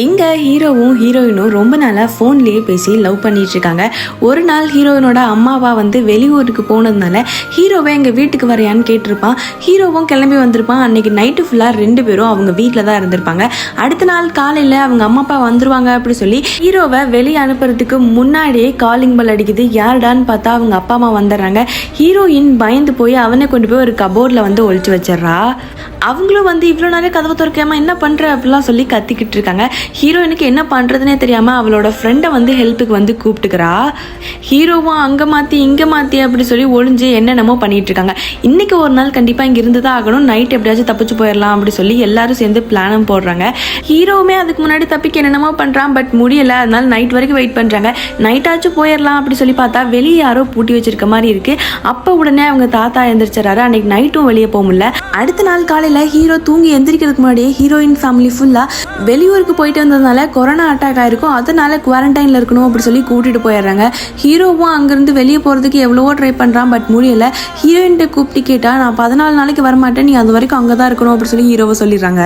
இங்கே ஹீரோவும் ஹீரோயினும் ரொம்ப நாளாக ஃபோன்லேயே பேசி லவ் பண்ணிட்டு இருக்காங்க. ஒரு நாள் ஹீரோயினோட அம்மாவா வந்து வெளியூருக்கு போனதுனால ஹீரோவை எங்கள் வீட்டுக்கு வரையான்னு கேட்டிருப்பான். ஹீரோவும் கிளம்பி வந்திருப்பான். அன்னைக்கு நைட்டு ஃபுல்லாக ரெண்டு பேரும் அவங்க வீட்டில் தான் இருந்திருப்பாங்க. அடுத்த நாள் காலையில் அவங்க அம்மா அப்பா வந்துருவாங்க அப்படி சொல்லி ஹீரோவை வெளியே அனுப்புறதுக்கு முன்னாடியே காலிங் பெல் அடிக்குது. யாருடான்னு பார்த்தா அவங்க அப்பா அம்மா வந்துடுறாங்க. ஹீரோயின் பயந்து போய் அவனை கொண்டு போய் ஒரு கபோர்டில் வந்து ஒழிச்சு வச்சிடறா. அவங்களும் வந்து இவ்வளோ நேரம் கதவை திறக்காம என்ன பண்ணுற அப்படிலாம் சொல்லி கத்திக்கிட்டு இருக்காங்க. ஹீரோயினுக்கு என்ன பண்ணுறதுனே தெரியாமல் அவளோட ஃப்ரெண்டை வந்து ஹெல்ப்புக்கு வந்து கூப்பிட்டுக்கிறா. ஹீரோவும் அங்கே மாற்றி இங்கே மாற்றி அப்படி சொல்லி ஒளிஞ்சு என்னென்னமோ பண்ணிட்டு இருக்காங்க. இன்றைக்கி ஒரு நாள் கண்டிப்பாக இங்கே இருந்து தான் ஆகணும், நைட் எப்படியாச்சும் தப்பிச்சு போயிடலாம் அப்படி சொல்லி எல்லாரும் சேர்ந்து பிளானும் போடுறாங்க. ஹீரோவுமே அதுக்கு முன்னாடி தப்பிக்க என்னென்னமோ பண்ணுறான், பட் முடியலை. அதனால நைட் வரைக்கும் வெயிட் பண்ணுறாங்க. நைட்டாச்சும் போயிடலாம் அப்படி சொல்லி பார்த்தா வெளியே யாரோ பூட்டி வச்சிருக்க மாதிரி இருக்குது. அப்போ உடனே அவங்க தாத்தா எழுந்திரிச்சிடறாரு. அன்றைக்கி நைட்டும் வெளியே போக முடியல. அடுத்த நாள் காலையில் ஹீரோ தூங்கி எந்திரிக்கிறதுக்கு முன்னாடியே ஹீரோயின் ஃபேமிலி ஃபுல்லாக வெளியூருக்கு போயிட்டு வந்ததுனால கொரோனா அட்டாக் ஆயிருக்கும், அதனால குவாரண்டைனில் இருக்கணும் அப்படி சொல்லி கூட்டிகிட்டு போயிடுறாங்க. ஹீரோவும் அங்கேருந்து வெளியே போகிறதுக்கு எவ்வளவோ ட்ரை பண்ணுறான், பட் முடியலை. ஹீரோயின்கிட்ட கூப்பிட்டு கேட்டால் நான் 14 நாளைக்கு வரமாட்டேன், நீ அது வரைக்கும் அங்கே தான் இருக்கணும் அப்படி சொல்லி ஹீரோவை சொல்லிடுறாங்க.